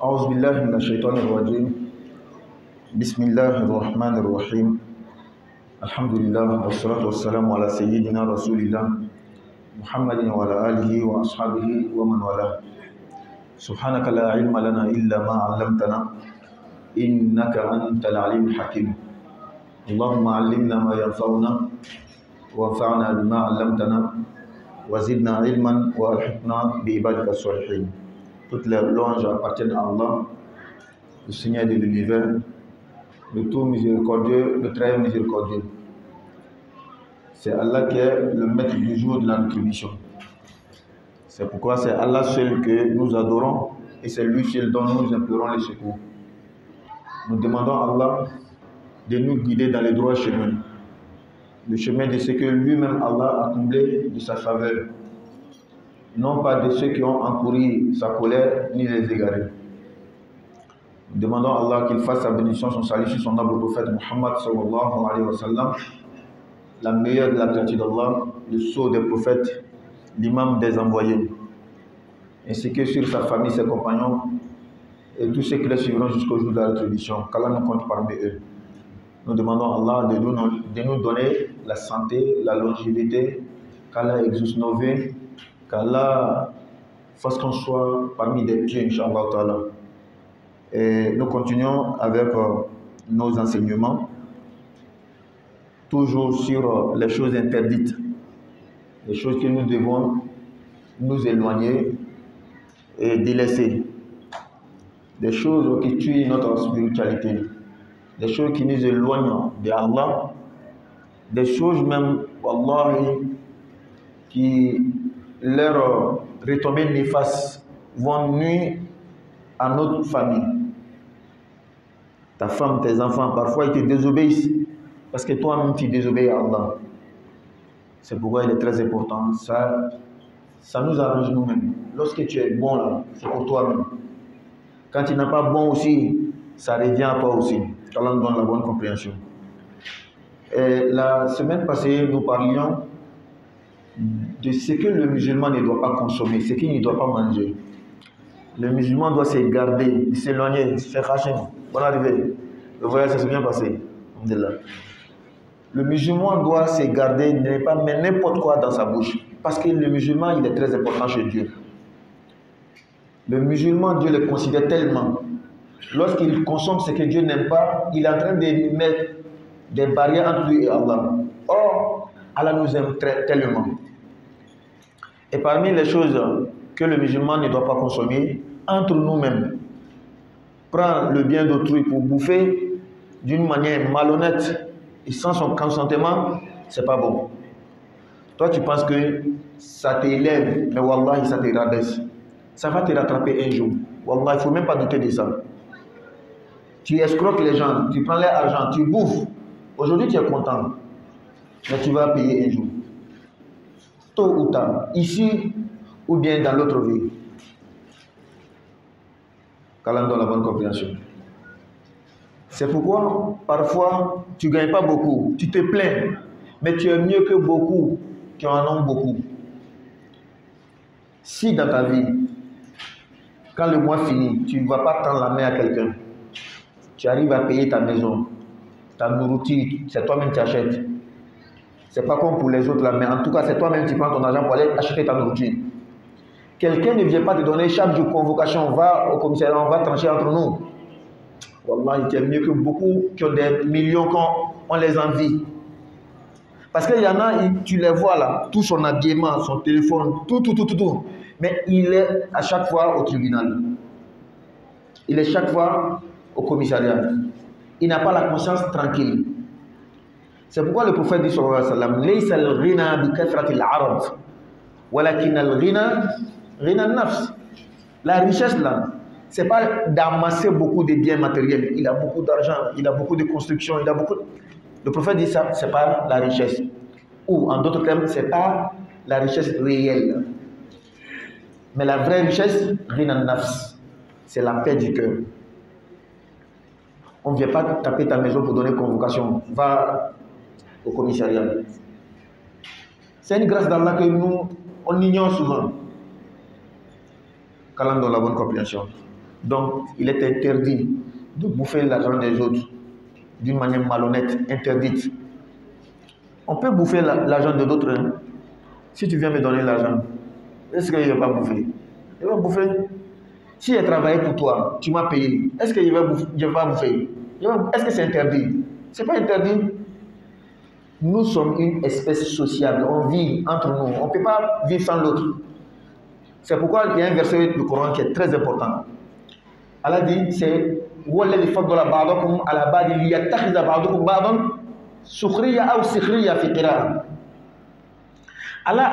أعوذ بالله من الشيطان الرجيم بسم الله الرحمن الرحيم الحمد لله والصلاة والسلام على سيدنا رسول الله محمد وعلى آله وأصحابه ومن والاه سبحانك لا علم لنا إلا ما علمتنا إنك أنت العليم الحكيم اللهم علمنا ما ينفعنا وانفعنا بما علمتنا وزدنا علما وألحقنا بعبادك الصالحين. Toutes les louanges appartiennent à Allah, le Seigneur de l'univers, le tout miséricordieux, le très miséricordieux. C'est Allah qui est le maître du jour de la rétribution. C'est pourquoi c'est Allah seul que nous adorons et c'est lui seul dont nous implorons le secours. Nous demandons à Allah de nous guider dans le droit chemin, le chemin de ce que lui-même Allah a comblé de sa faveur, non pas de ceux qui ont encouru sa colère ni les égarés. Nous demandons à Allah qu'il fasse sa bénédiction, son salut sur son noble prophète Muhammad sallallahu alayhi wa sallam, la meilleure de la créature d'Allah, le sceau des prophètes, l'imam des envoyés, ainsi que sur sa famille, ses compagnons et tous ceux qui les suivront jusqu'au jour de la rétribution, qu'Allah nous compte parmi eux. Nous demandons à Allah de nous donner la santé, la longévité, qu'Allah exauce nos vœux, qu'Allah fasse qu'on soit parmi des pieux, Inch'Allah Ta'ala. Et nous continuons avec nos enseignements, toujours sur les choses interdites, les choses que nous devons nous éloigner et délaisser, des choses qui tuent notre spiritualité, des choses qui nous éloignent d'Allah, des choses même, wallahi, qui leurs retombées néfastes vont nuire à notre famille. Ta femme, tes enfants, parfois ils te désobéissent parce que toi-même tu désobéis à Allah. C'est pourquoi il est très important. Ça nous arrange nous-mêmes. Lorsque tu es bon là, c'est pour toi-même. Quand tu n'es pas bon aussi, ça revient à toi aussi. qu'Allah nous donne la bonne compréhension. Et la semaine passée, nous parlions de ce que le musulman ne doit pas consommer, ce qu'il ne doit pas manger. Le musulman doit se garder, s'éloigner, se faire hachem. Bonne arrivée. Le voyage s'est bien passé. Le musulman doit se garder, ne pas mettre n'importe quoi dans sa bouche. Parce que le musulman, il est très important chez Dieu. Le musulman, Dieu le considère tellement. Lorsqu'il consomme ce que Dieu n'aime pas, il est en train de mettre des barrières entre lui et Allah. Or, Allah nous aime tellement. Et parmi les choses que le musulman ne doit pas consommer, entre nous-mêmes, prendre le bien d'autrui pour bouffer d'une manière malhonnête et sans son consentement, c'est pas bon. Toi, tu penses que ça t'élève, mais wallah, ça te rabaisse. Ça va te rattraper un jour. Wallah, il ne faut même pas douter de ça. Tu escroques les gens, tu prends leur argent, tu bouffes. Aujourd'hui, tu es content, mais tu vas payer un jour. Tôt ou tard, ici ou bien dans l'autre vie. Qu'Allah donne la bonne compréhension. C'est pourquoi, parfois, tu ne gagnes pas beaucoup. Tu te plains, mais tu es mieux que beaucoup qui en ont beaucoup. Si dans ta vie, quand le mois finit, tu ne vas pas tendre la main à quelqu'un, tu arrives à payer ta maison, ta nourriture, c'est toi-même qui achètes. C'est pas comme pour les autres là, mais en tout cas, c'est toi-même qui prends ton argent pour aller acheter ta nourriture. Quelqu'un ne vient pas te donner chaque jour convocation, on va au commissariat, on va trancher entre nous. Wallah, il est mieux que beaucoup qui ont des millions quand on les envie. Parce qu'il y en a, tu les vois là, tout son habillement, son téléphone, tout. Mais il est à chaque fois au tribunal. Il est chaque fois au commissariat. Il n'a pas la conscience tranquille. C'est pourquoi le prophète dit sallallahu alayhi wa sallam, Laysa al-ghina bi kathrati al-arad, walakin al-ghina ghina an-nafs. La richesse là, c'est pas d'amasser beaucoup de biens matériels. Il a beaucoup d'argent, il a beaucoup de constructions, il a beaucoup. Le prophète dit ça, c'est pas la richesse. Ou en d'autres termes, c'est pas la richesse réelle. Mais la vraie richesse, ghina an-nafs, c'est la paix du cœur. On ne vient pas taper ta maison pour donner convocation. Va au commissariat. C'est une grâce d'Allah que nous, on ignore souvent. Qu'Allah donne la bonne compréhension. Donc, il est interdit de bouffer l'argent des autres d'une manière malhonnête, interdite. On peut bouffer l'argent de d'autres. Hein. Si tu viens me donner l'argent, est-ce qu'il ne va pas bouffer? Il va bouffer. Si j'ai travaillé pour toi, tu m'as payé, est-ce qu'il va bouffer? Je ne vais pas bouffer. Est-ce que c'est interdit? Ce n'est pas interdit. Nous sommes une espèce sociable. On vit entre nous. On ne peut pas vivre sans l'autre. C'est pourquoi il y a un verset du Coran qui est très important. Allah dit, c'est Allah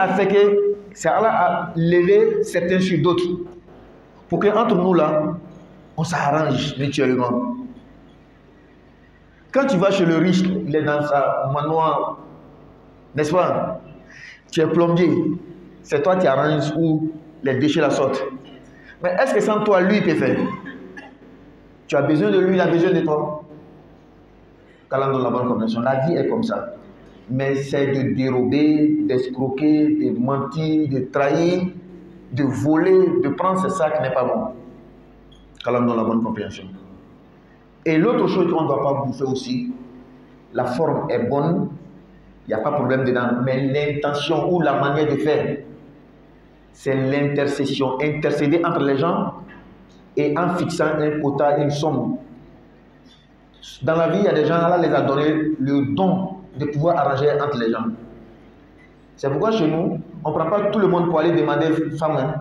a fait que Allah a levé certains sur d'autres pour que entre nous là, on s'arrange mutuellement. Quand tu vas chez le riche, il est dans sa manoir, n'est-ce pas? Tu es plombier, c'est toi qui arranges où les déchets la sortent. Mais est-ce que sans toi, lui, il peut faire? Tu as besoin de lui, il a besoin de toi. Quand dans la bonne compréhension, la vie est comme ça. Mais c'est de dérober, d'escroquer, de mentir, de trahir, de voler, de prendre, c'est ça qui n'est pas bon. Quand dans la bonne compréhension. Et l'autre chose qu'on ne doit pas bouffer aussi, la forme est bonne, il n'y a pas de problème dedans, mais l'intention ou la manière de faire, c'est l'intercession, intercéder entre les gens et en fixant un quota, une somme. Dans la vie, il y a des gens, Allah les a donné le don de pouvoir arranger entre les gens. C'est pourquoi chez nous, on ne prend pas tout le monde pour aller demander femme. Hein?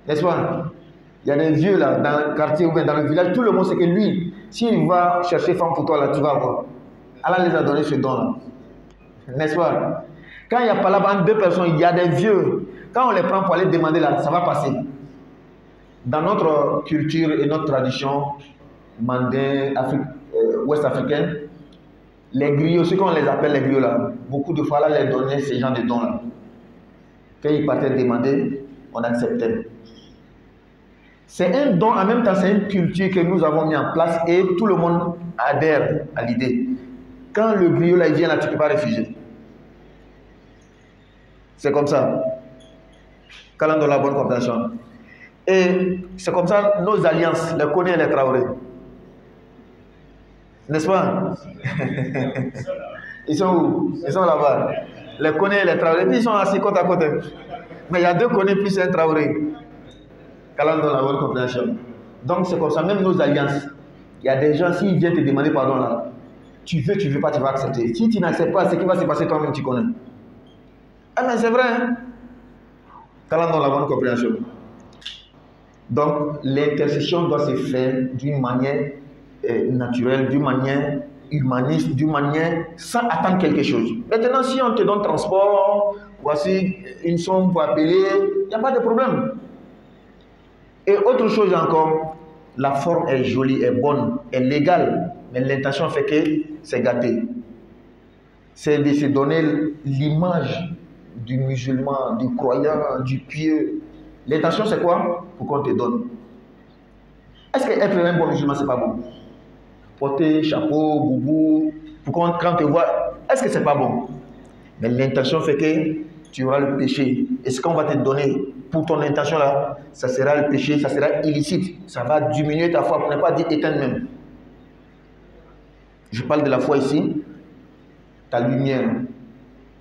N'est-ce pas? Il y a des vieux là, dans le quartier ou bien dans le village, tout le monde sait que lui, s'il va chercher femme pour toi, là, tu vas avoir. Allah les a donné ce don-là. N'est-ce pas? Quand il n'y a pas là-bas entre deux personnes, il y a des vieux. Quand on les prend pour aller demander là, ça va passer. Dans notre culture et notre tradition mandin, ouest africaine, les griots, ceux qu'on les appelle les griots là, beaucoup de fois là, les donnaient ces gens de dons là. Quand ils partaient demander, on acceptait. C'est un don, en même temps, c'est une culture que nous avons mis en place et tout le monde adhère à l'idée. Quand le griot là, il vient là, tu ne peux pas refuser. C'est comme ça. Quand on a la bonne compréhension. Et c'est comme ça, nos alliances, les Kone et les Traoré. N'est-ce pas? Ils sont où? Ils sont là-bas. Les Kone et les Traoré, puis ils sont assis côte à côté. Mais il y a deux Kone plus un Traoré. Quand on a la bonne compréhension. Donc c'est comme ça, même nos alliances. Il y a des gens, s'ils viennent te demander pardon là, tu veux pas, tu vas accepter. Si tu n'acceptes pas, ce qui va se passer toi-même, tu connais. Ah mais c'est vrai, hein? Quand on a la bonne compréhension. Donc, l'intercession doit se faire d'une manière naturelle, d'une manière humaniste, d'une manière sans attendre quelque chose. Maintenant, si on te donne transport, voici une somme pour appeler, il n'y a pas de problème. Et autre chose encore, la forme est jolie, est bonne, est légale, mais l'intention fait que c'est gâté. C'est de se donner l'image du musulman, du croyant, du pieux. L'intention c'est quoi? Pour qu'on te donne. Est-ce qu'être un bon musulman c'est pas bon? Porter chapeau, boubou, pour qu'on quand te voit, est-ce que c'est pas bon? Mais l'intention fait que tu auras le péché. Et ce qu'on va te donner pour ton intention là, ça sera le péché, ça sera illicite. Ça va diminuer ta foi, pour ne pas dire éteindre même. Je parle de la foi ici, ta lumière,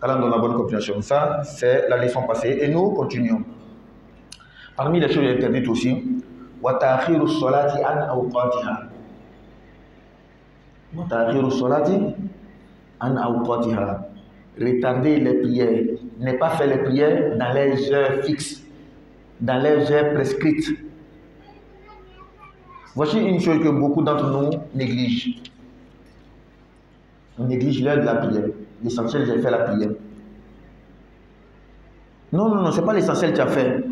dans la bonne compréhension. Ça, c'est la leçon passée. Et nous continuons. Parmi les choses interdites aussi, وَتَأْخِيرُ الصَّلَاةِ عَنْ أَوْقَاتِهَا. وَتَأْخِيرُ الصَّلَاةِ عَنْ أَوْقَاتِهَا. Retarder les prières, ne pas faire les prières dans les heures fixes, dans les heures prescrites. Voici une chose que beaucoup d'entre nous négligent. On néglige l'heure de la prière. L'essentiel, j'ai fait la prière. Non, ce n'est pas l'essentiel que tu as fait.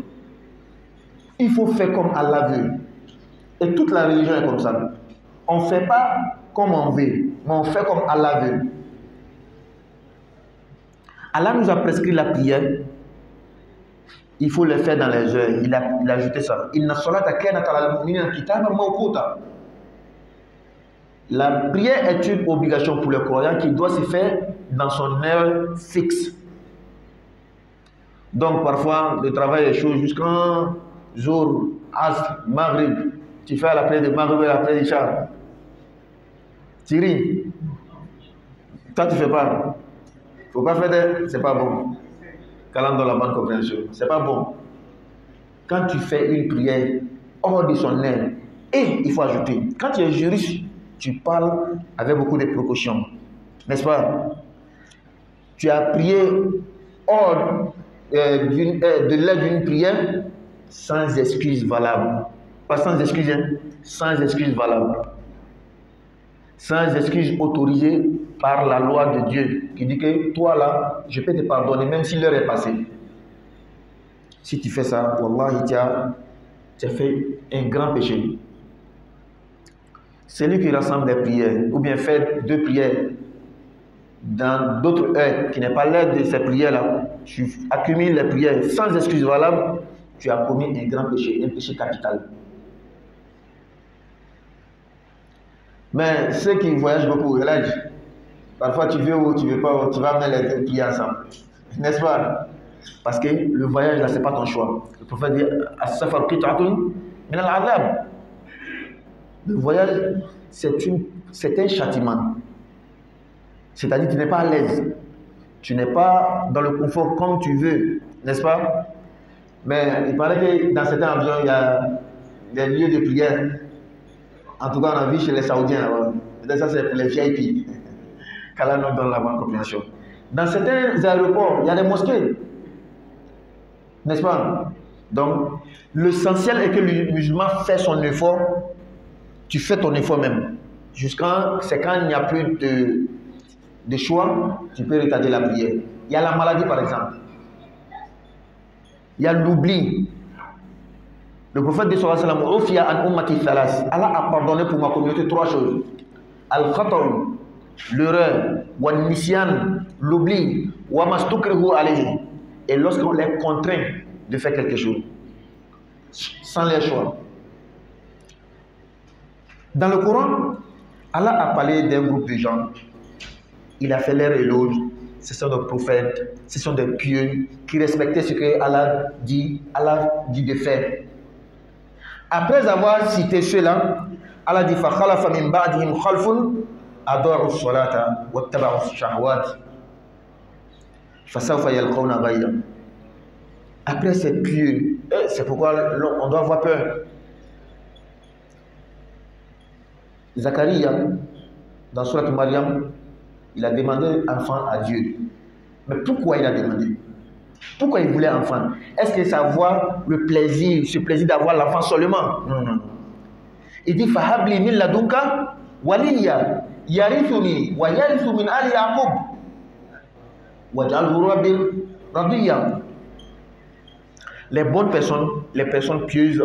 Il faut faire comme Allah veut. Et toute la religion est comme ça. On ne fait pas comme on veut, mais on fait comme Allah veut. Allah nous a prescrit la prière. Il faut le faire dans les heures. Il a ajouté ça. La prière est une obligation pour le croyant qui doit se faire dans son heure fixe. Donc parfois, le travail est chaud jusqu'à jour, asr, maghrib. Tu fais à la prière de Maghreb et à la prière d'Isha. Tu ris. Toi, tu ne fais pas. Il ne faut pas faire de... C'est pas bon. Calam dans la bonne compréhension. C'est pas bon. Quand tu fais une prière hors de son air, et il faut ajouter, quand tu es juriste, tu parles avec beaucoup de précautions. N'est-ce pas? Tu as prié hors de l'aide d'une prière sans excuse valable. Pas sans excuse, hein? Sans excuse valable. Sans excuse autorisée par la loi de Dieu qui dit que toi là, je peux te pardonner même si l'heure est passée. Si tu fais ça, Wallah, tu as fait un grand péché. Celui qui rassemble des prières ou bien fait 2 prières dans d'autres heures qui n'est pas l'heure de ces prières-là, tu accumules les prières sans excuse valable, tu as commis un grand péché, un péché capital. Mais ceux qui voyagent beaucoup, parfois tu veux ou tu veux pas, tu vas mettre les 2 prières ensemble. N'est-ce pas? Parce que le voyage là, ce n'est pas ton choix. Le prophète dit As-safar qit'atun min al-'adhab. Le voyage, c'est un châtiment. C'est-à-dire que tu n'es pas à l'aise. Tu n'es pas dans le confort comme tu veux, n'est-ce pas? Mais il paraît que dans certains avions, il y a des lieux de prière. En tout cas, on a vu chez les Saoudiens. Peut-être ça, c'est pour les VIP. Qu'Allah nous donne la bonne compréhension. Dans certains aéroports, il y a des mosquées. N'est-ce pas? Donc, l'essentiel est que le musulman fait son effort. Tu fais ton effort même. C'est quand il n'y a plus de choix, tu peux retarder la prière. Il y a la maladie par exemple. Il y a l'oubli. Le prophète de sallallahu alayhi wa sallam, Allah a pardonné pour ma communauté 3 choses. Al-Khataw, l'erreur, Wa-Nisyan, l'oubli, Wa-Mastukrihu alayhi. Et lorsqu'on les contraint de faire quelque chose, sans les choix. Dans le Coran, Allah a parlé d'un groupe de gens. Il a fait leur éloge. Ce sont des prophètes, ce sont des pieux qui respectaient ce que Allah dit de faire. Après avoir cité cela, Allah dit فَخَلَفَ مِنْ بَعْدِهِمْ خَلْفٌ أَضَاعُوا الصَّلَاةَ وَاتَّبَعُوا الشَّهَوَاتِ فَسَوْفَ يَلْقَوْنَ غَيًّا. Après ces pieux, c'est pourquoi on doit avoir peur. Zacharie, dans Surat Maryam, il a demandé enfant à Dieu. Mais pourquoi il a demandé? Pourquoi il voulait enfant? Est-ce que ça voit le plaisir, ce plaisir d'avoir l'enfant seulement? Non, non. Il dit Fahabli min ladunka waliya yarithuni wa yarithu min ali Yaqub waj'alhu rabbi radiya. Les bonnes personnes, les personnes pieuses,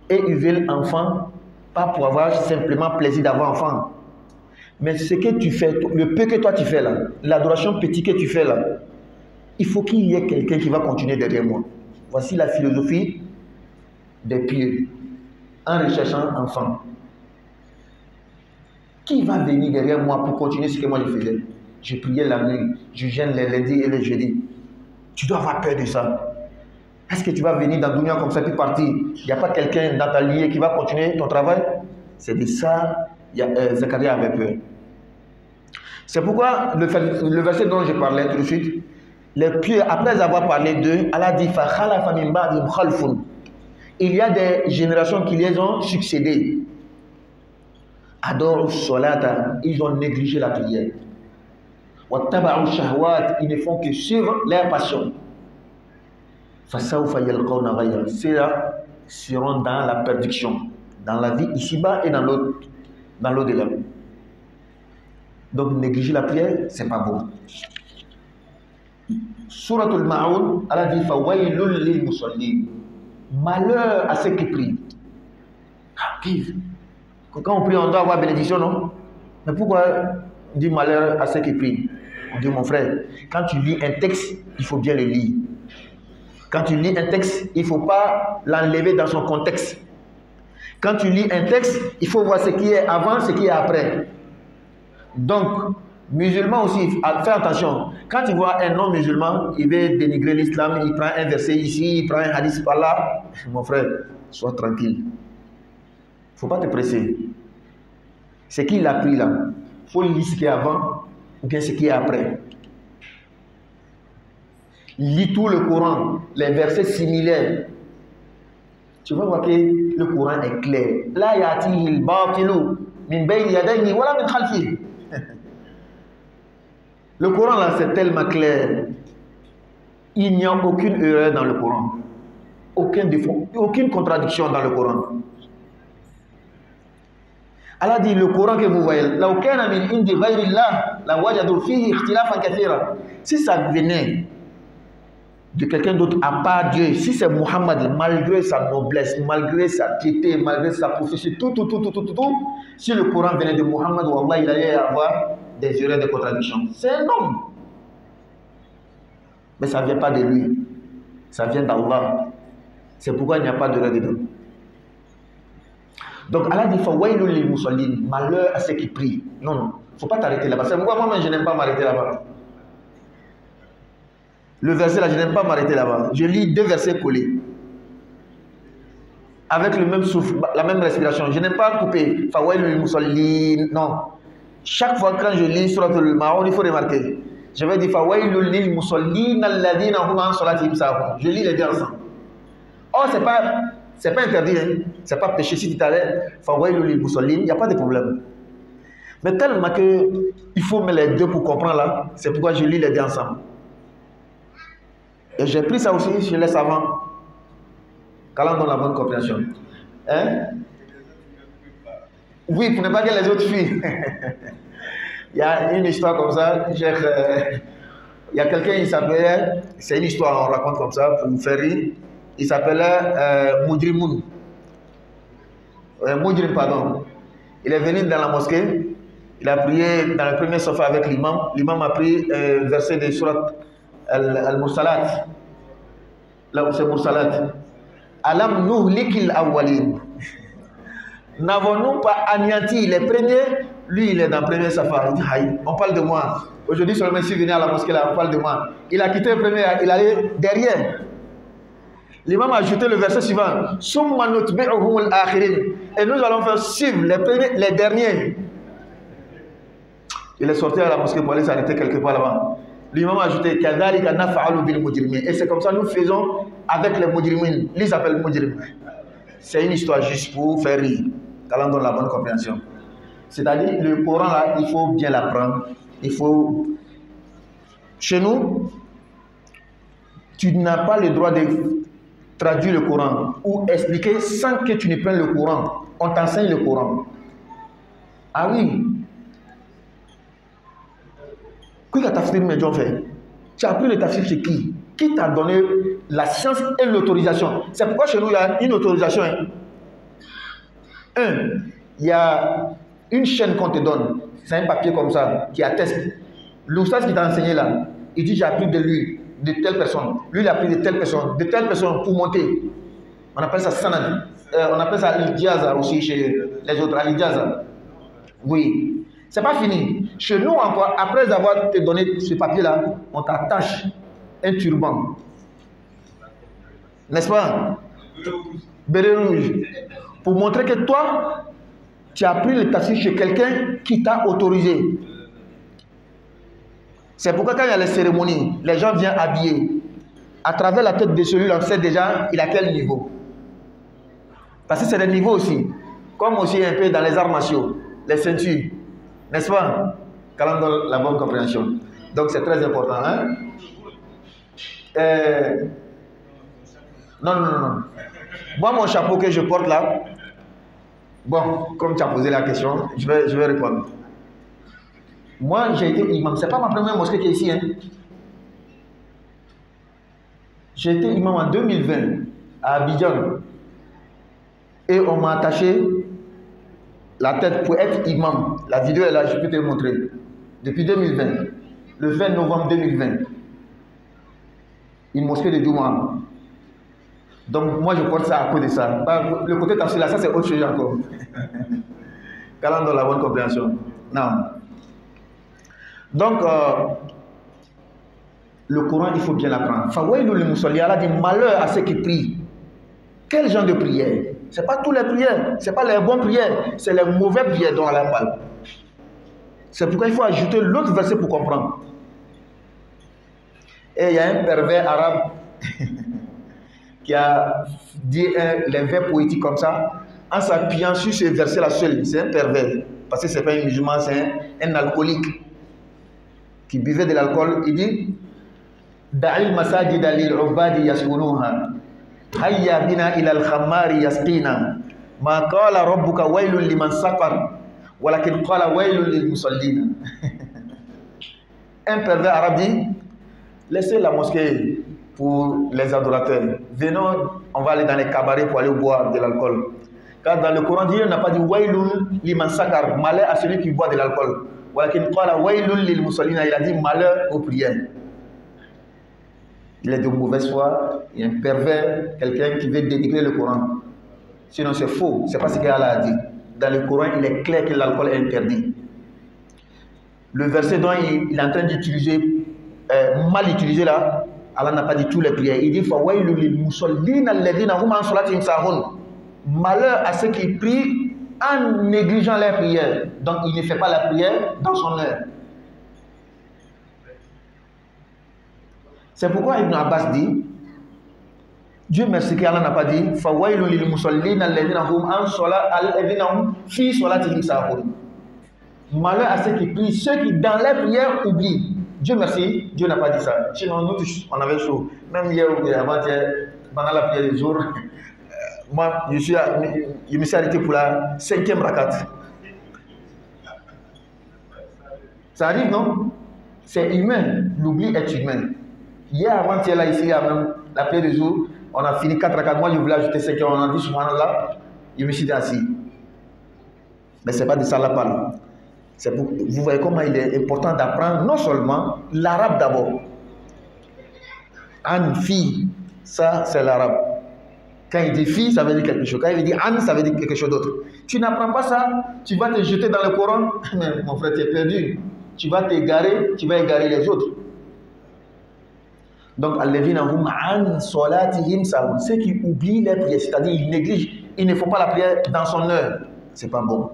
et ils veulent enfant, pas pour avoir simplement plaisir d'avoir enfant. Mais ce que tu fais, le peu que toi tu fais là, l'adoration petite que tu fais là, il faut qu'il y ait quelqu'un qui va continuer derrière moi. Voici la philosophie des pieux. En recherchant enfant. Qui va venir derrière moi pour continuer ce que moi je faisais? Je priais la nuit, je jeûne les lundis et les jeudis. Tu dois avoir peur de ça. Est-ce que tu vas venir dans le dunya comme ça puis partir? Il n'y a pas quelqu'un dans ta liée qui va continuer ton travail? C'est de ça Zacharie avait peur. C'est pourquoi le verset dont je parlais tout de suite, les pieux, après avoir parlé d'eux, Allah dit فَخَلَفَ مِنْ بَعْدِهِمْ خَلْفٌ. Il y a des générations qui les ont succédé. Adorent solata, ils ont négligé la prière. وَاتَّبَعُوا الشَّهْوَاتِ, ils ne font que suivre leur passion. فَسَوْفَ يَلْقَوْنَ غَيًّا. Ceux-là seront dans la perdition, dans la vie ici-bas et dans l'au-delà. Donc négliger la prière, c'est pas bon. Suratul Ma'un, Allah dit فَوَيْلٌ لِلْمُصَلِّينَ. Malheur à ceux qui prient. Quand on prie, on doit avoir bénédiction, non? Mais pourquoi on dit malheur à ceux qui prient? On dit, mon frère, quand tu lis un texte, il faut bien le lire. Quand tu lis un texte, il ne faut pas l'enlever dans son contexte. Quand tu lis un texte, il faut voir ce qui est avant, ce qui est après. Donc, musulman aussi, fais attention. Quand tu vois un non-musulman, il veut dénigrer l'islam, il prend un verset ici, il prend un hadith par là. Mon frère, sois tranquille. faut pas te presser. C'est qui l'a pris là. Il faut lire ce qui est avant ou bien ce qui est après. Lis tout le Coran, les versets similaires. Tu vas voir que le Coran est clair. La yatihi al-batilu min bayni yadayhi wala min khalfihi. Le Coran là, c'est tellement clair. Il n'y a aucune erreur dans le Coran. Aucun défaut, aucune contradiction dans le Coran. Allah dit, le Coran que vous voyez, si ça venait de quelqu'un d'autre à part Dieu, si c'est Muhammad, malgré sa noblesse, malgré sa piété, malgré sa prophétie, tout, si le Coran venait de Muhammad, wallah, il allait avoir des erreurs de contradiction. C'est un homme. Mais ça ne vient pas de lui. Ça vient d'Allah. C'est pourquoi il n'y a pas d'erreur dedans. Donc Allah dit, fawailul lil musallin, malheur à ceux qui prient. Non, il ne faut pas t'arrêter là-bas. C'est pourquoi moi-même, je n'aime pas m'arrêter là-bas. Le verset là, je n'aime pas m'arrêter là-bas. Je lis 2 versets collés. Avec le même souffle, la même respiration. Je n'aime pas couper. Fawailul lil musallin. Non. Chaque fois quand je lis Surat al-Ma'un, il faut remarquer. Je vais dire fawailul lil musallin alladhina hum an salatihim sahun. Je lis les deux ensemble. Oh, c'est pas interdit, hein? C'est pas péché si tu t'arrêtes. Fawailul lil musallin, il n'y a pas de problème. Mais tellement que il faut mettre les deux pour comprendre là, c'est pourquoi je lis les deux ensemble. Et j'ai pris ça aussi chez les savants. Qu'Allah donne la bonne compréhension. Hein? Oui, pour ne pas que les autres fuient. Il y a une histoire comme ça. Il y a quelqu'un, il s'appelait, c'est une histoire, on raconte comme ça pour vous faire rire. Il s'appelait Mujrimoun. Mujrim, pardon. Il est venu dans la mosquée. Il a prié dans le premier sofa avec l'imam. L'imam a pris le verset de Surat Al-Mursalat. Là où c'est Mursalat. Alam nuhlikil awwalin. N'avons-nous pas anéanti les premiers? Lui, il est dans le premier safari. Il dit, aïe, on parle de moi. Aujourd'hui, seulement, je suis venu à la mosquée là, on parle de moi. Il a quitté le premier, il allait derrière. L'imam a ajouté le verset suivant. Summa nutbi'uhum al-akhirin. Et nous allons faire suivre les premiers, les derniers. Il est sorti à la mosquée pour aller s'arrêter quelque part là-bas. L'imam a ajouté kadhalika naf'alu bil mujrimin. Et c'est comme ça que nous faisons avec les mujrimin. Lui s'appelle mujrim. C'est une histoire juste pour faire rire. Qu'Allah donne la bonne compréhension. C'est-à-dire, le Coran là, il faut bien l'apprendre. Il faut. Chez nous, tu n'as pas le droit de traduire le Coran ou expliquer sans que tu ne prennes le Coran. On t'enseigne le Coran. Ah oui. Qui a tafsir Medjon fait? Tu as appris le tafsir chez qui? Qui t'a donné la science et l'autorisation? C'est pourquoi chez nous, il y a une autorisation. Il y a une chaîne qu'on te donne. C'est un papier comme ça qui atteste. L'oustaz qui t'a enseigné là, il dit j'ai appris de lui, de telle personne. Lui, il a appris de telle personne pour monter. On appelle ça sanad. On appelle ça al-ijaza aussi chez les autres. Al-ijaza. Oui. C'est pas fini. Chez nous encore, après avoir te donné ce papier-là, on t'attache un turban. N'est-ce pas? Béret rouge. Pour montrer que toi, tu as pris le tafsir chez quelqu'un qui t'a autorisé. C'est pourquoi quand il y a les cérémonies, les gens viennent habillés. À travers la tête de celui-là, on sait déjà il a quel niveau. Parce que c'est des niveaux aussi. Comme aussi un peu dans les arts martiaux, les ceintures. N'est-ce pas? Qu'Allah donne la bonne compréhension. Donc c'est très important. Hein? Non. Moi, mon chapeau que je porte là, bon, comme tu as posé la question, je vais répondre. Moi, j'ai été imam. Ce n'est pas ma première mosquée qui est ici. Hein? J'ai été imam en 2020 à Abidjan. Et on m'a attaché la tête pour être imam. La vidéo est là, je peux te le montrer. Depuis 2020, le 20 novembre 2020, une mosquée de Douma. Donc moi je porte ça à cause de ça. Le côté tafsir là, ça c'est autre chose encore. Qu'Allah donne la bonne compréhension. Non. Donc le Coran, il faut bien l'apprendre. Fawailul lil musallin, Allah dit malheur à ceux qui prient. Quel genre de prière? Ce n'est pas toutes les prières, ce n'est pas les bonnes prières, c'est les mauvaises prières dont Allah parle. C'est pourquoi il faut ajouter l'autre verset pour comprendre. Et il y a un pervers arabe qui a dit les vers poétiques comme ça, en s'appuyant sur ce verset-là seul. C'est un pervers, parce que ce n'est pas un musulman, c'est un alcoolique qui buvait de l'alcool. Il dit Da'il masajid lil-ubadi yaskunuha hayya bina ila al-khammari yasqina ma qala rabbuka waylun liman saqar walakin qala waylun lil-musallina. Un pervers arabe dit laissez la mosquée pour les adorateurs. Venons, on va aller dans les cabarets pour aller boire de l'alcool. Car dans le Coran, Dieu n'a pas dit waylun liman saqar, malheur à celui qui boit de l'alcool. Walakin qala waylun lil-musallina, il a dit malheur aux prières. Il est de mauvaise foi, il y a un pervers, quelqu'un qui veut dénigrer le Coran. Sinon c'est faux, c'est pas ce qu'Allah a dit. Dans le Coran, il est clair que l'alcool est interdit. Le verset dont il est en train d'utiliser, mal utilisé là, Allah n'a pas dit tous les prières. Il dit fawailul lil musallina alladhina hum an salatihim sahun. Malheur à ceux qui prient en négligeant leurs prières. Donc il ne fait pas la prière dans son heure. C'est pourquoi Ibn Abbas dit, Dieu merci qu'Allah n'a pas dit fawailul lil musallina alladhina hum fi salatihim sahun. Malheur à ceux qui prient, ceux qui dans les prières oublient. Dieu merci, Dieu n'a pas dit ça. Sinon nous tous, on avait chaud. Même hier ou avant-hier, pendant la prière des jours, moi je me suis arrêté pour la 5e rakat. Ça arrive, non? C'est humain, l'oubli est humain. Hier avant-hier là ici, même la prière des jours, on a fini 4 rakats. Moi je voulais ajouter 5e, on a dit subhanallah, je me suis assis. Mais ce n'est pas de ça la parle. Vous voyez comment il est important d'apprendre non seulement l'arabe d'abord. An, fille, ça c'est l'arabe. Quand il dit fille, ça veut dire quelque chose. Quand il dit an, ça veut dire quelque chose d'autre. Tu n'apprends pas ça, tu vas te jeter dans le Coran. Mais mon frère, tu es perdu. Tu vas t'égarer, tu vas égarer les autres. Donc, alladhina hum an salatihim sahun, ceux qui oublient les prières, c'est-à-dire ils négligent, ils ne font pas la prière dans son heure. C'est pas bon.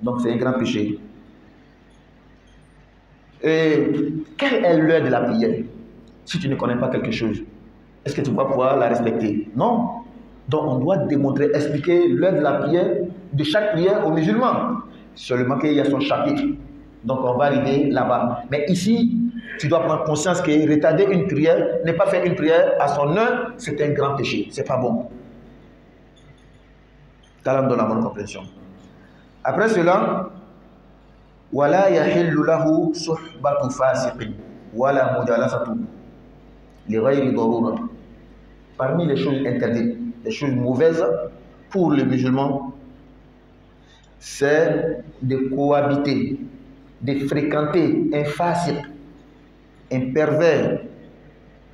Donc, c'est un grand péché. Et quelle est l'heure de la prière? Si tu ne connais pas quelque chose, est-ce que tu vas pouvoir la respecter? Non. Donc on doit démontrer, expliquer l'heure de la prière, de chaque prière aux musulmans. Seulement qu'il y a son chapitre. Donc on va arriver là-bas. Mais ici, tu dois prendre conscience que retarder une prière, ne pas faire une prière à son heure, c'est un grand péché. C'est pas bon. T'as donne la bonne compréhension. Après cela, وَلَا يَحِلُّ لَهُ صُحْبَةُ فَاسِقٍ وَلَا مُجَالَسَةٌ لِغَيْرِ ضَرُورَةٍ. Parmi les choses interdites, les choses mauvaises pour les musulmans, c'est de cohabiter, de fréquenter un fasiq, un pervers,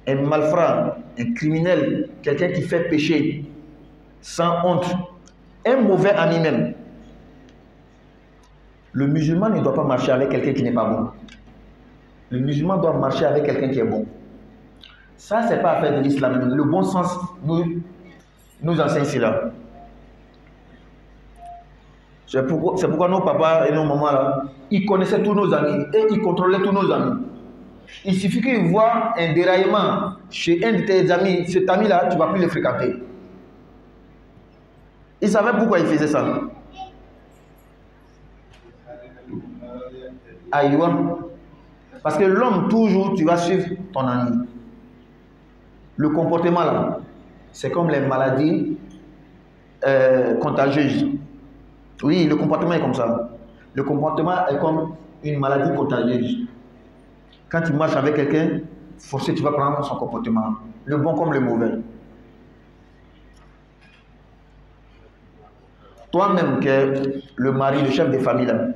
un malfrat, un criminel, quelqu'un qui fait péché sans honte, un mauvais ami même. Le musulman ne doit pas marcher avec quelqu'un qui n'est pas bon. Le musulman doit marcher avec quelqu'un qui est bon. Ça, ce n'est pas affaire de l'islam. Le bon sens nous enseigne cela. C'est pourquoi nos papas et nos mamans, là, ils connaissaient tous nos amis et ils contrôlaient tous nos amis. Il suffit qu'ils voient un déraillement chez un de tes amis, cet ami-là, tu ne vas plus le fréquenter. Ils savaient pourquoi ils faisaient ça. Aïwa. Parce que l'homme, toujours, tu vas suivre ton ami. Le comportement là, c'est comme les maladies contagieuses. Oui, le comportement est comme ça. Le comportement est comme une maladie contagieuse. Quand tu marches avec quelqu'un, forcément tu vas prendre son comportement. Le bon comme le mauvais. Toi-même, qui es le mari, le chef de famille là,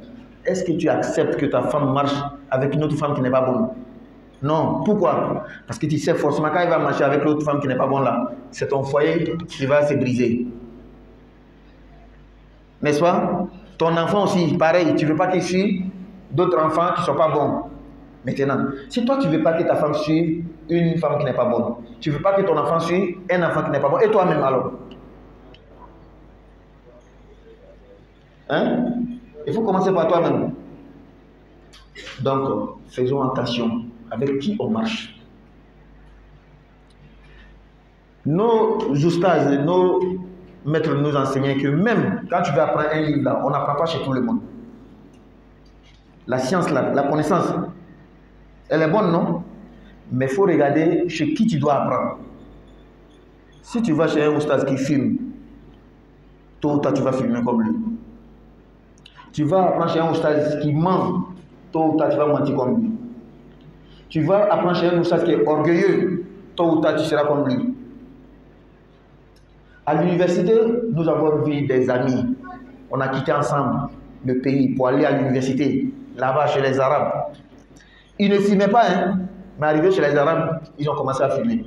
est-ce que tu acceptes que ta femme marche avec une autre femme qui n'est pas bonne? Non. Pourquoi? Parce que tu sais forcément quand il va marcher avec l'autre femme qui n'est pas bonne là, c'est ton foyer qui va se briser. N'est-ce pas? Ton enfant aussi, pareil, tu ne veux pas qu'il suive d'autres enfants qui ne sont pas bons. Maintenant, si toi tu ne veux pas que ta femme suive une femme qui n'est pas bonne, tu ne veux pas que ton enfant suive un enfant qui n'est pas bon, et toi-même alors? Hein? Il faut commencer par toi-même. Donc, faisons attention avec qui on marche. Nos oustas, nos maîtres nous enseignaient que même quand tu vas apprendre un livre, là, on n'apprend pas chez tout le monde. La science, la connaissance, elle est bonne, non? Mais il faut regarder chez qui tu dois apprendre. Si tu vas chez un oustaz qui filme, tôt ou tard tu vas filmer comme lui. Tu vas apprendre chez un oustaz qui ment, tôt ou tard tu vas mentir comme lui. Tu vas apprendre chez un oustaz qui est orgueilleux, tôt ou tard tu seras comme lui. À l'université, nous avons vu des amis. On a quitté ensemble le pays pour aller à l'université, là-bas chez les Arabes. Ils ne filmaient pas, hein, mais arrivés chez les Arabes, ils ont commencé à filmer.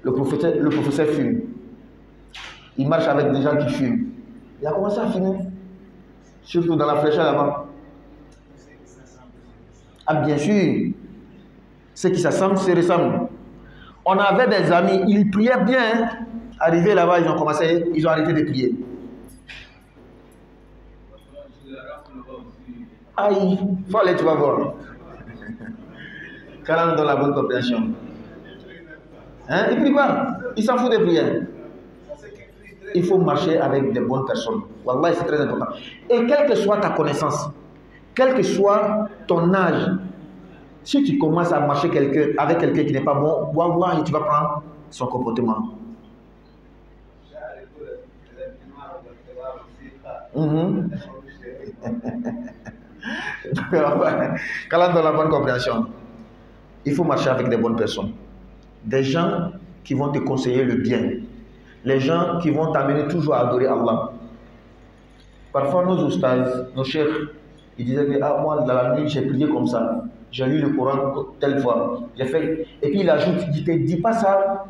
Le professeur filme. Il marche avec des gens qui filment. Il a commencé à filmer. Surtout dans la fraîcheur là-bas. Ah bien sûr, ceux qui s'assemblent se ressemblent. On avait des amis, ils priaient bien. Hein. Arrivés là-bas, ils ont arrêté de prier. Aïe, il faut aller, tu vas voir. Quand on donne la bonne compréhension. Hein? Il ne prie pas, il s'en fout de prière. Il faut marcher avec des bonnes personnes. Wallah, c'est très important. Et quelle que soit ta connaissance, quel que soit ton âge, si tu commences à marcher avec quelqu'un qui n'est pas bon, wallah, tu vas prendre son comportement. Quand on donne la bonne compréhension, il faut marcher avec des bonnes personnes. Des gens qui vont te conseiller le bien. Les gens qui vont t'amener toujours à adorer Allah. Parfois, nos oustas, nos chefs, ils disaient que moi, dans la nuit, j'ai prié comme ça. J'ai lu le Coran telle fois. J'ai fait. Et puis il ajoute, il ne te dit pas ça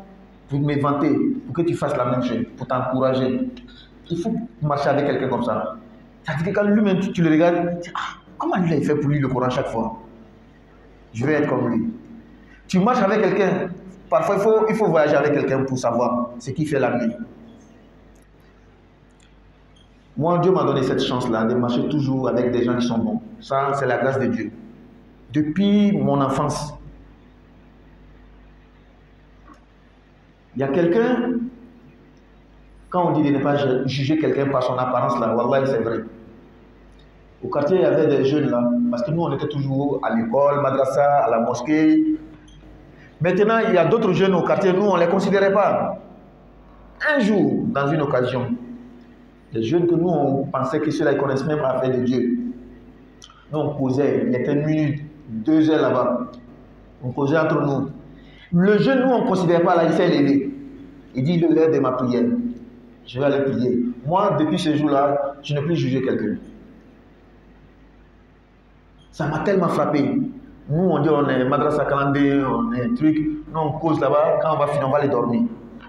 pour me vanter, pour que tu fasses la même chose, pour t'encourager. Il faut marcher avec quelqu'un comme ça. Ça dit que quand lui-même tu le regardes, tu dis, comment lui il fait pour lire le Coran chaque fois? Je vais être comme lui. Tu marches avec quelqu'un. Parfois, il faut voyager avec quelqu'un pour savoir ce qui fait la nuit. Moi, Dieu m'a donné cette chance-là de marcher toujours avec des gens qui sont bons. Ça, c'est la grâce de Dieu. Depuis mon enfance, il y a quelqu'un, quand on dit de ne pas juger quelqu'un par son apparence, là, wallah, c'est vrai. Au quartier, il y avait des jeunes là, parce que nous, on était toujours à l'école, madrasa, à la mosquée. Maintenant, il y a d'autres jeunes au quartier, nous, on ne les considérait pas. Un jour, dans une occasion, les jeunes que nous, on pensait que ceux-là, ils connaissent même l'affaire de Dieu. Nous, on causait, il était 1 minute, 2 heures là-bas. On causait entre nous. Le jeune, nous, on ne considérait pas là, il s'est levé. Il dit, l'heure de ma prière. Je vais aller prier. Moi, depuis ce jour-là, je n'ai plus jugé quelqu'un. Ça m'a tellement frappé. Nous, on dit, on est madrasa kalandé, on est un truc. Nous, on cause là-bas. Quand on va finir, on va aller dormir.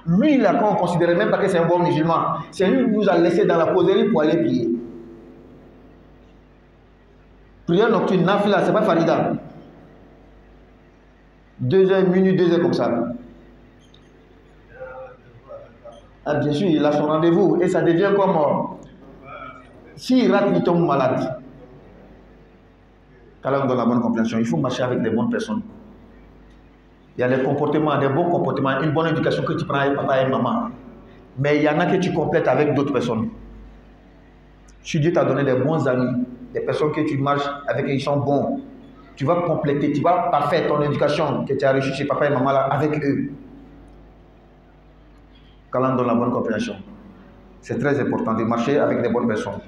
Lui, là, quand on ne considérait même pas que c'est un bon musulman, c'est lui qui nous a laissé dans la causerie pour aller prier. Prière nocturne, nafila, c'est pas farida. 2 heures, 1 minute, 2 heures comme ça. Ah, bien sûr, il a son rendez-vous et ça devient comme s'il rate, il tombe malade. Quand on donne la bonne compréhension, il faut marcher avec les bonnes personnes. Il y a des comportements, des bons comportements, une bonne éducation que tu prends avec papa et maman. Mais il y en a que tu complètes avec d'autres personnes. Si Dieu t'a donné des bons amis, des personnes que tu marches avec et ils sont bons, tu vas compléter, tu vas parfaire ton éducation que tu as reçue chez papa et maman là, avec eux. Quand on donne la bonne compréhension, c'est très important de marcher avec des bonnes personnes.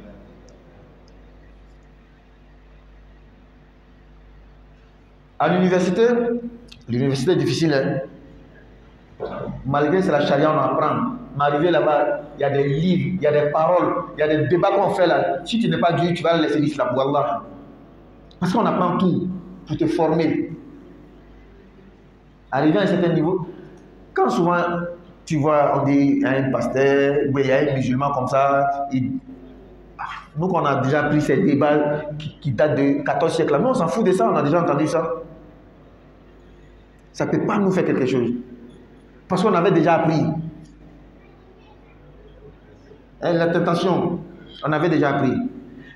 À l'université est difficile. Hein? Malgré c'est la charia, on apprend. Mais arrivé là-bas, il y a des livres, il y a des paroles, il y a des débats qu'on fait là. Si tu n'es pas Dieu, tu vas laisser l'islam. Wallah. Parce qu'on apprend tout pour te former. Arrivé à un certain niveau, quand souvent tu vois, on dit, il y a un pasteur, il y a un musulman comme ça, nous qu'on a déjà pris ces débats qui datent de 14 siècles là, nous on s'en fout de ça, on a déjà entendu ça. Ça ne peut pas nous faire quelque chose. Parce qu'on avait déjà appris. Hein, la tentation, on avait déjà appris.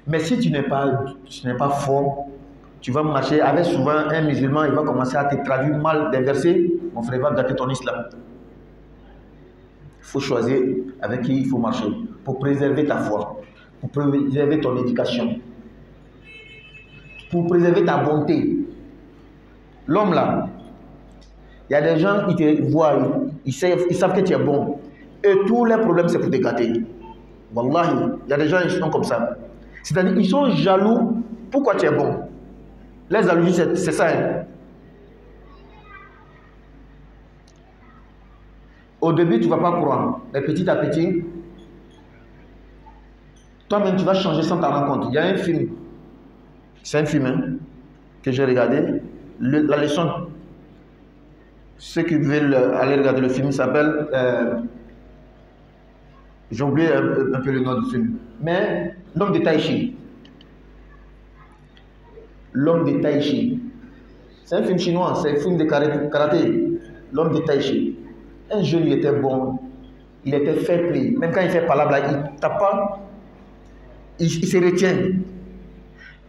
Mais si tu n'es pas fort, tu vas marcher avec souvent un musulman, il va commencer à te traduire mal des versets, mon frère, il va gâter ton islam. Il faut choisir avec qui il faut marcher pour préserver ta foi, pour préserver ton éducation, pour préserver ta bonté. L'homme là, il y a des gens qui te voient, ils savent que tu es bon. Et tous les problèmes, c'est pour te gâter. Wallahi, il y a des gens qui sont comme ça. C'est-à-dire qu'ils sont jaloux. Pourquoi tu es bon? Les jalousies, c'est ça. Hein? Au début, tu ne vas pas croire. Mais petit à petit, toi-même, tu vas changer sans t'en rendre compte. Il y a un film. C'est un film hein, que j'ai regardé. La leçon. Ceux qui veulent aller regarder le film s'appelle... j'ai oublié un peu le nom du film. Mais l'homme de Tai Chi. L'homme de Tai Chi. C'est un film chinois, c'est un film de karaté. L'homme de Tai Chi. Un jeune, il était bon. Il était fair play. Même quand il fait palabre, il ne tape pas. Il se retient.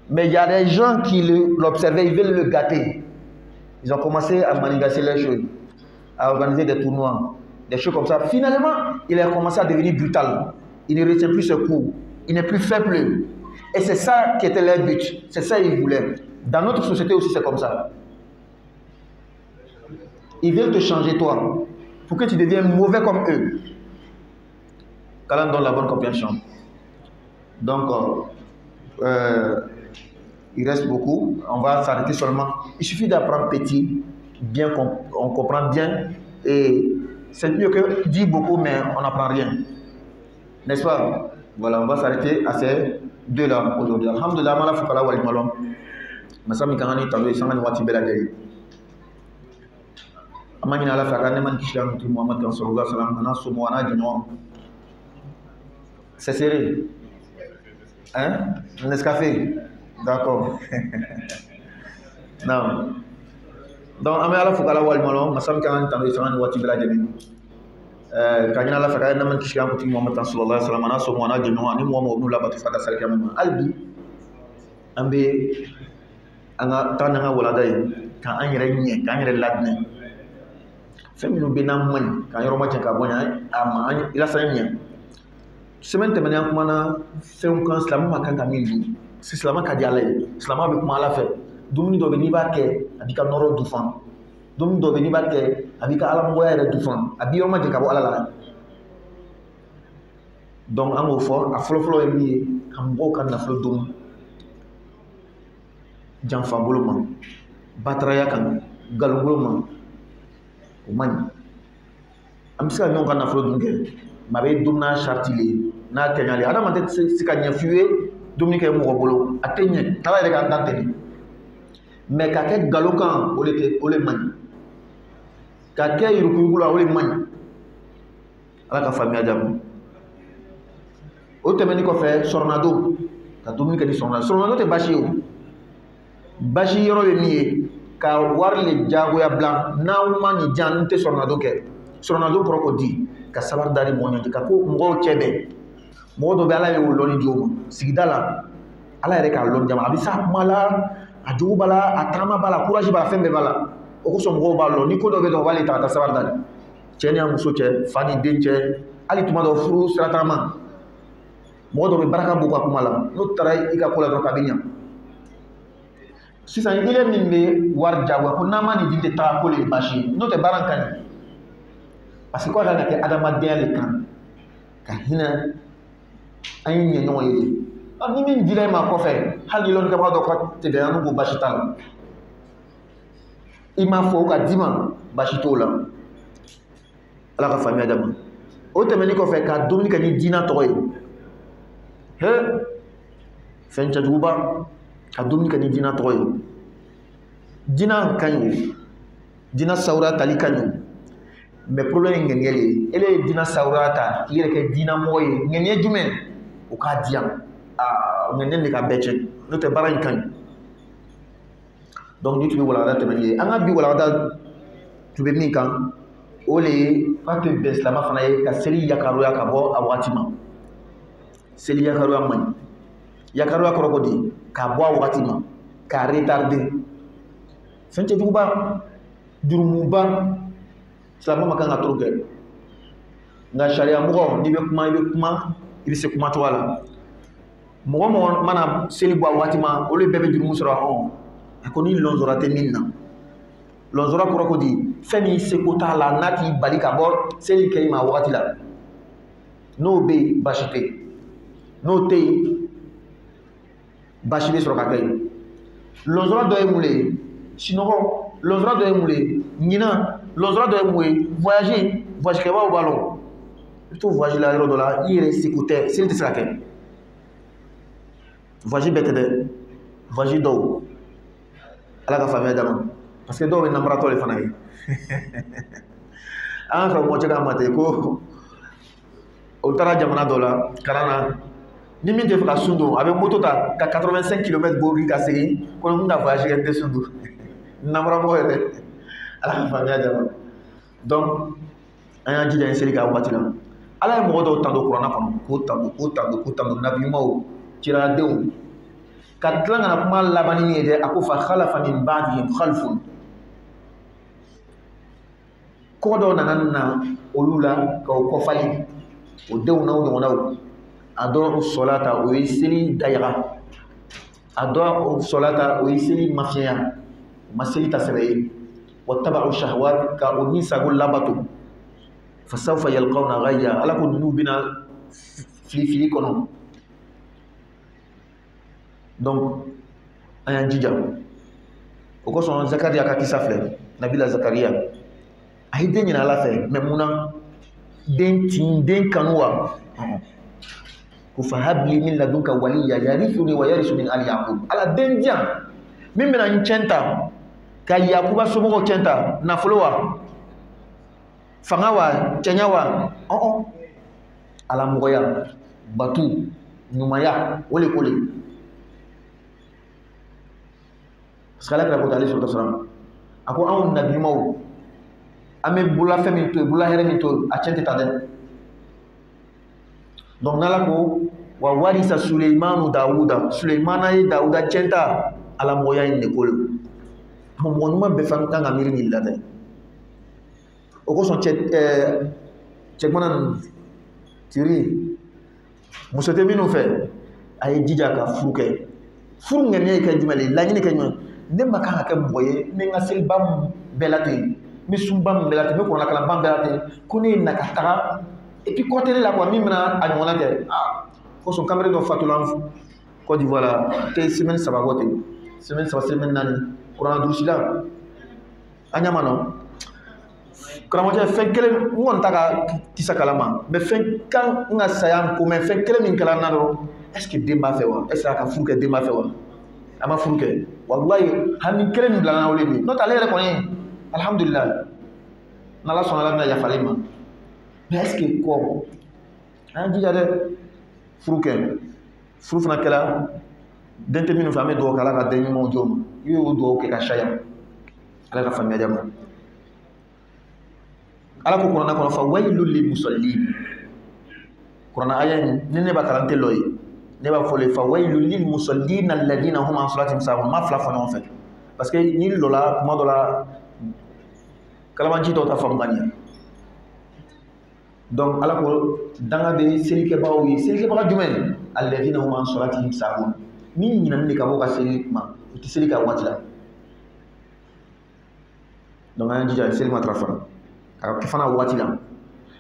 Mais il y a des gens qui l'observaient, ils veulent le gâter. Ils ont commencé à manigancer les choses, à organiser des tournois, des choses comme ça. Finalement, il a commencé à devenir brutal. Il ne retient plus ce coup. Il n'est plus faible. Et c'est ça qui était leur but. C'est ça qu'ils voulaient. Dans notre société aussi, c'est comme ça. Ils veulent te changer toi, pour que tu deviennes mauvais comme eux. Qu'Allah donne la bonne compréhension. Donc, il reste beaucoup. On va s'arrêter seulement. Il suffit d'apprendre petit, bien qu'on comprend bien. Et c'est mieux que dire beaucoup, mais on n'apprend rien. N'est-ce pas? Voilà, on va s'arrêter à ces deux-là aujourd'hui. Alhamdulillah, mala fukala wal malom. Masami kangani talo isangani wati bela dei. Amani ala fakane man kishan tu Muhammad sallallahu alaihi wasallam ana sumo ana jino. C'est serré. Hein? Nescafé. D'accord. Non. Donc amé ala fukala wal malom masami kangani talo isangani wati bela dei. Kanyina la fakane man kishan tu Muhammad sallallahu alaihi wasallam ana sumo ana jino ani Muhammad ibn Labatu fada salika mama albi ambe anga tananga walada yi kan an yɛrɛ ɲɛ k'an yɛrɛ ladinɛ fɛn minnu bɛ n'an man k'an yɔrɔ ma cɛ ka bonya a ma an lasa ɲɛ semaine tɛmɛnen an kumana fɛnw kan silamɛ ma kan ka min dun si silamɛ ka di ala ye silamɛ bɛ kuma ala fɛ dumuni dɔ bɛ n'i b'a kɛ a b'i ka nɔrɔ dufan dumuni dɔ bɛ n'i b'a kɛ a b'i ka alamɔgɔya yɛrɛ dufan a b'i yɔrɔ ma cɛ ka bɔ ala la donc an b'o fɔ a fɔlɔfɔlɔ ye min ye ka mɔgɔw ka nafolo dun janfa bolo ma bataraya kan galon bolo ma o man ɲi an bɛ se ka ɲɔgɔn ka nafolo dun kɛ mais a bɛ dumuni sariti le n'a kɛɲale adamaden tɛ se ka ɲɛ f'i ye dumuni kɛ mɔgɔ bolo a tɛ ɲɛ ala yɛrɛ k'an dan tɛmɛ mais ka kɛ galon kan o le man ɲi ka kɛ yurukuyuruku la o le man ɲi ala ka faamuya diya o tɛmɛnen kɔfɛ sɔrɔnadon ka dumuni kɛ ni sɔrɔnadon tɛ baasi ye o basi yɔrɔ ye min ye ka wari le jagoya bila n'aw ma nin jan n tɛ sɔrɔnadon kɛ sɔrɔnadon kɔrɔ ko di ka sabari da ni mɔgɔ ɲɔgɔn cɛ ka ko mɔgɔw cɛ bɛn mɔgɔ dɔ bɛ ala ye o lɔnni di o ma sigida la ala yɛrɛ k'a lɔn jama a bɛ s'a kuma la a jogo b'a la a tagama b'a la courage b'a la fɛn bɛɛ b'a la o kosɔn mɔgɔw b'a lɔn ni ko dɔ bɛ dɔn o b'ale ta ka taa sabari da cɛ ni a muso cɛ fa ni den cɛ hali tuma dɔ furu siratagama mɔgɔ dɔ bɛ baraka b'u ka kuma la n'o taara i ka ko la dɔrɔn k'a bɛ ɲa sisan ile min bɛ wari jagoya ko n'an ma nin di tɛ taa ko le ye baasi ye n'o tɛ baara ka ɲi parce que ko a kan ka kɛ adamadenya le kan ka hinɛ an ye ɲɛ ɲɔgɔn ye de ni min dila e ma kɔfɛ hali ni lɔnnikɛbaga dɔ ka tɛmɛ an n'u ko baasi t'a la i m'a fɔ o ka d'i ma baasi t'o la ala ka faamuya d'a ma o tɛmɛnen kɔfɛ ka dumuni kɛ ni diinɛ tɔgɔ ye he fɛn cɛjuguba ka dumuni kɛ ni diinɛ tɔgɔ ye diinɛ ka ɲi o diinɛ sawura tali ka ɲi o mais problème ye ŋɛniɲɛ le ye ele ye diinɛ sawura ta k'i yɛrɛ kɛ diinɛ mɔgɔ ye ŋɛniɲɛ jumɛn o k'a di yan ŋɛniɲɛ de ka bɛɛ cɛ n'o tɛ baara in ka ɲi donc ni tun bɛ walawala tɛmɛli ye an ka bi walawala tun bɛ min kan o le ye k'a tɛ bɛn silamɛ fana ye ka seli yakaruya ka bɔ a waati ma seli yakaruya man yakaruya kɔrɔ ko di k'a bɔ a wagati ma k'a retarder fɛn cɛjuguba jurumuba silamɛ ma kan ka toro kɛ nka sariya mɔgɔ n'i bɛ kuma i bɛ se kuma cogo la mɔgɔ mana seli bɔ a wagati ma olu bɛɛ bɛ jurumu sɔrɔ a ko ni lɔnzɔra tɛ min na lɔnzɔra kɔrɔ ko di fɛn min seko t'a la n'a t'i bali ka bɔ seli kɛ i ma wagati la n'o bɛ yen basi tɛ yen n'o tɛ yen basi bɛ sɔrɔ ka kɛ yen lɔnzɔra dɔ ye mun ye sinɔgɔ lɔnzɔra dɔ ye mun ye ɲinan lɔnzɔra dɔ ye mun ye voyage kɛbaaw b'a lɔn i bɛ to voyage la yɔrɔ dɔ la i yɛrɛ seko tɛ seli tɛ se ka kɛ voyage bɛɛ tɛ dɛ voyage dɔw ala ka faamuya d'a ma parce que dɔw bɛ namaratɔ de fana ye an ka mɔgɔ cɛ k'a ma ten ko o taara jamana dɔ la kalan na ni min tɛ fɛ ka sun don a bɛ moto ta ka 85 km bori ka segin ko n ka voyage kɛ n tɛ sun don namaramɔgɔ yɛrɛ ala ka faamuya d'a ma donc an y'an jija seli k'a waati la ala ye mɔgɔ dɔw tan don kuranna k'o tan don nabiɲumanw ciradenw ka tila ka na kuma labanni min ye dɛ a ko fa khalafa min ba'dihim khalfun kɔ dɔw nana na olu la k'o kɔfali o denw n'aw ɲɔgɔnnaw a dɔ sɔlata o ye seli dayaga a dɔ sɔlata o ye seli mafiɲɛya o ma seli ta sɛbɛ ye wattaba'u shahawat ka o ni sago labato fasawfa yalqawna ghayya ala ko ninnu bɛna fili kɔnɔ donc an y'an jija o kosɔn Zakariya ka kisa filɛ nabila Zakariya a ye den ɲini ala fɛ mais munna den kanu wa ko fa habli min ladunka waliya yarithuni wa yarisu min ali yaqub ala den diyan min bɛna n cɛn ta ka yakuba somɔgɔw cɛn ta nafolo wa fanga wa cɛnya wa ala mɔgɔya batu ɲumanya o le ko le sekali kira kota alayhi wasallam a ko anw nabiɲumanw an bɛ bololafɛn min to yen bololahɛrɛ min to yen a cɛn tɛ ta dɛ donc n'ala ko wa warisa Suleimanu Dawuda Suleimana ye Dawuda cɛn ta ala mɔgɔya in de ko le mɔgɔ ɲuman bɛɛ fana kan ka miiri nin la dɛ o kosɔn cɛkuma ninnu tiri muso tɛ minnu fɛ a ye jija ka furu kɛ furu ŋaniya ye kɛ jumɛn ye laɲini kɛ jumɛn ne ma kan ka kɛ mɔgɔ ye n bɛ n ka seliba bɛɛ la ten n bɛ sunba min bɛɛ la ten n bɛ kuranɛkalanba bɛɛ la ten ko ne ye na ka taga et puis kɔtɛli la quoi min bɛna a ɲɔgɔnna kɛ kosɔn kamalen dɔ fatula Côte d'Ivoire la tɛ semaine 3 bɔ ten semaine 3 semaine 4 kuranɛ durusi la an ɲama nɔ karamɔgɔcɛ fɛn kelen n kɔni t'a ka kisa kalama mais fɛn kan n ka saya ko mais fɛn kelen min kɛra n na dɔrɔn est ce que den b'a fɛ wa est ce que a ka furu kɛ den b'a fɛ wa a ma furu kɛ wallahi hami kelen min bila n na o de ye n'o tɛ ale yɛrɛ kɔni alhamdulilayi n'ala sɔnna ala bɛna yafa ale ma mais est ce que kɔ an y'an jija dɛ furu kɛ furu fana kɛra den tɛ minnu fɛ an bɛ dugawu kɛ ala ka den ɲumanw di o ma i y'o dugawu kɛ ka saya ala ka faamuya di a ma ala ko kuranɛ kɔnɔ fa waylul lil musallin kuranɛ aya in ni ne b'a kalan tɛ lɔ ye ne b'a fɔ le fa waylul lil musallin alladhina hum an salatihim sahun ma fila fɔ ɲɔgɔn fɛ parce que ni lɔla kuma dɔ la kalabanci dɔw ta faamu ka ɲɛ donc ala ko danga bɛ selikɛbagaw ye selikɛbaga jumɛn alladhina hum an salatihim sahun min ɲinɛni de ka bɔ ka seli ma u tɛ seli kɛ waati la donc an y'an jija seli matarafa a ka fana waati la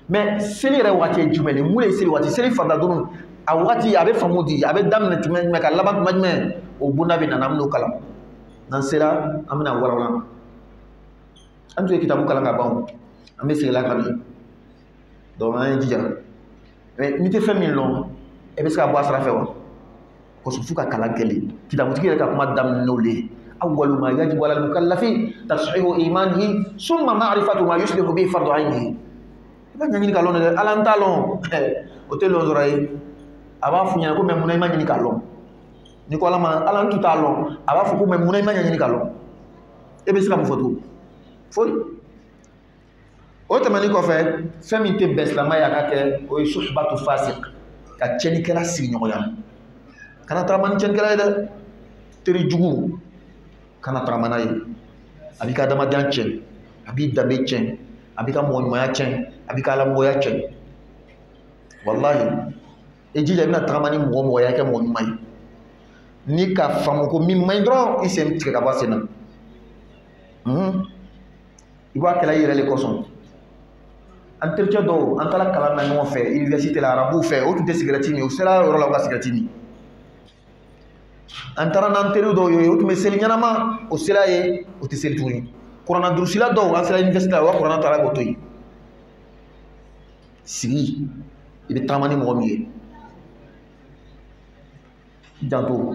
mais seli yɛrɛ waati ye jumɛn ye mun ye seli waati seli farida dɔrɔn a waati a bɛ faamu di a bɛ daminɛ tuma jumɛn ka laban tuma jumɛn o bunda bɛ nana an bɛn'o kalan n'an sera an bɛna warawala an tun ye kitabu kalan ka ban an bɛ segin la ka bi donc an ye jija mais n'i tɛ fɛn min lɔn e bɛ se ka bɔ a sira fɛ wa kosɔn fo ka kalan kɛ le kitabutigi yɛrɛ ka kuma daminɛ n'o le ye awwalu ma yajibu ala al-mukallafi tashihu imanihi summa ma'rifatu ma yuslihu bihi fardu aynihi i b'a ɲɛɲini ka lɔn dɛ ala n t'a lɔn o tɛ lɔn sɔrɔ ye a b'a f'u ɲɛna ko mais munna i ma ɲini k'a lɔn ni ko ala n tun t'a lɔn a b'a fɔ ko mais munna i ma ɲɛɲini k'a lɔn e bɛ se ka mun fɔ tugun foyi o tɛmɛnen kɔfɛ fɛn min tɛ bɛn silamɛ ye a ka kɛ o ye suhbatu fasiq ka cɛnikɛla sigi ɲɔgɔn ya kana tagama ni cɛnikɛla ye dɛ teri jugu kana tagama n'a ye a b'i ka adamadenya tiɲɛ a b'i danbe tiɲɛ a b'i ka mɔgɔ ɲumanya tiɲɛ a b'i ka alamɔgɔya tiɲɛ wallahi e jija i bɛna tagama ni mɔgɔ mɔgɔ ya kɛ mɔgɔ ɲuman ye ni ka faamu ko min man ɲi dɔrɔn i sen tigɛ ka bɔ sen na i b'a kɛla i yɛrɛ le kosɔn entretien dɔw an taara kalan na ɲɔgɔn fɛ université la arabuw fɛ o tun tɛ cigarette min o sera yɔrɔ la u ka cigarette min an taara n'an teriw dɔw ye o tun bɛ seli ɲɛnama o sera ye o tɛ seli tuguni kuranna durusila dɔw an sera université la o ka kuranna taara k'o to yen sigi i bɛ taama ni mɔgɔ min ye janto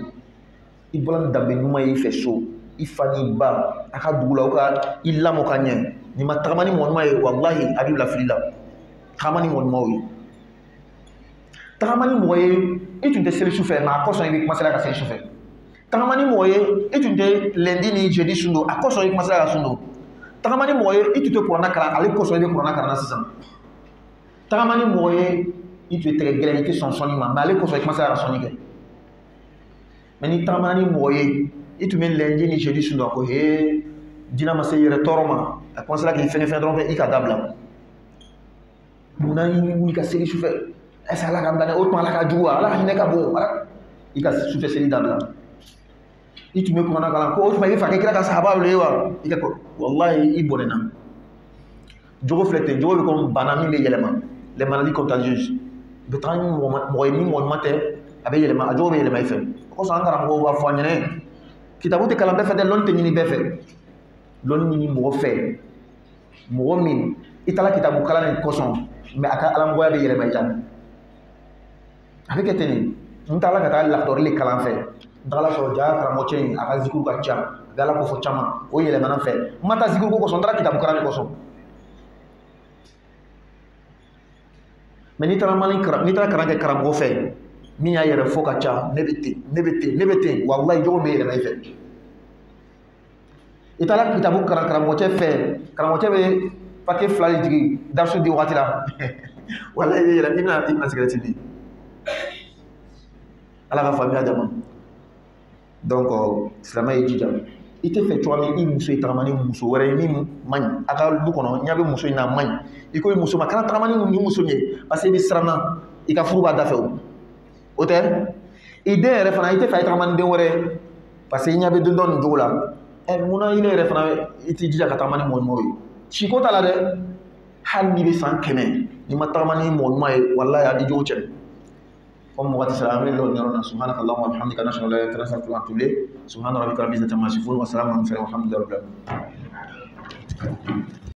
i bɔra ni danbe ɲuman ye i fɛ so i fa n'i ba a ka dugu la o ka i lamɔ ka ɲɛ ni ma tagama ni mɔgɔ ɲuman ye wallahi a b'i bila fili la tagama ni mɔgɔ ɲumanw ye tagama ni mɔgɔ ye i tun tɛ seli su fɛ nka a kɔsɔn i bɛ commencer ka seli su fɛ tagama ni mɔgɔ ye i tun tɛ lundi ni jeudi sun don a kɔsɔn i commencer ka sun don tagama ni mɔgɔ ye i tun tɛ kuranna kalan ale kɔsɔn i bɛ kuranna kalan na sisan tagama ni mɔgɔ ye i tun tɛ tɛgɛ gɛlɛn i tɛ sɔn sɔnni ma mais ale kɔsɔn i commencer ka sɔnni kɛ mais ni tagama ni mɔgɔ ye i tun bɛ lundi ni jeudi sun don a ko he jinɛ ma se yɛrɛ tɔɔrɔ ma a commencer k'i fɛngɛ fɛn dɔrɔn i ka dabila munna i wuli ka seli su fɛ est-ce que ala ka minɛ o tuma ala ka jugu wa ala ka hinɛ ka bon i ka sufɛ seli dabila i tun bɛ kuranna kalan ko o tuma i bɛ fɛ k'i kira ka sahabaw ye wa i ka wallahi i bɔnɛna jogo filɛ ten jogo bɛ komi bana min bɛ yɛlɛma les maladies contagieuses u bɛ taga ni mɔgɔ ye ni mɔgɔ ɲuman tɛ a bɛ yɛlɛma a jogo bɛ yɛlɛma i fɛ o kosɔn an karamɔgɔw b'a fɔ an ɲɛna kitabu tɛ kalan bɛɛ fɛ dɛ lɔnni tɛ ɲini bɛɛ fɛ lɔnni ɲini mɔgɔ fɛ mɔgɔ min i taara kitabu kalan nin kosɔn mais a ka alamɔgɔya bɛ yɛlɛma i la a bɛ kɛ ten de n taara ka taa lakɔrɔli le kalan fɛ n taara sɔrɔ ja karamɔgɔ cɛ in a ka zikuru ka ca a bɛ ala ko fɔ caman o yɛlɛmana fɛ n ma taa zikuru ko kosɔn n taara kitabu kalan de kosɔn mais n'i taara kalan kɛ karamɔgɔ fɛ min y'a yɛrɛ fɔ ka ca ne bɛ ten ne bɛ ten ne bɛ ten walayi jogo bɛ yɛlɛma i fɛ i taara kitabu kalan karamɔgɔcɛ fɛ karamɔgɔcɛ bɛ papier fila de jigin darisu di wagati la walayi i bɛna cigarette min ala ka faamuya dama donc silamɛ ye jija i tɛ fɛ cogoya min i muso ye tagama ni muso wɛrɛ ye min man ɲi a ka du kɔnɔ ɲɛ bɛ muso in na a man ɲi i ko i muso ma kana tagama ni muso min ye parce que i bɛ siranna i ka furu b'a da fɛ o tɛ i den yɛrɛ fana i tɛ fɛ a ye tagama ni den wɛrɛ ye parce que i ɲɛ bɛ den dɔ nin cogo la munna i ne yɛrɛ fana i t'i jija ka tagama ni mɔgɔ ɲuman ye siko t'a la dɛ hali n'i bɛ san 100 n'i ma tagama ni mɔgɔ ɲuman ye walayi a di jogo cɛ comme wagati sera an bɛ lɔ yɔrɔ la subhanaka allahumma wa bihamdika nashhadu an la ilaha illa anta astaghfiruka wa atubu ilayk subhana rabbika rabbil izzati amma yasifun wa salamun alal mursalin walhamdulillahi rabbil alamin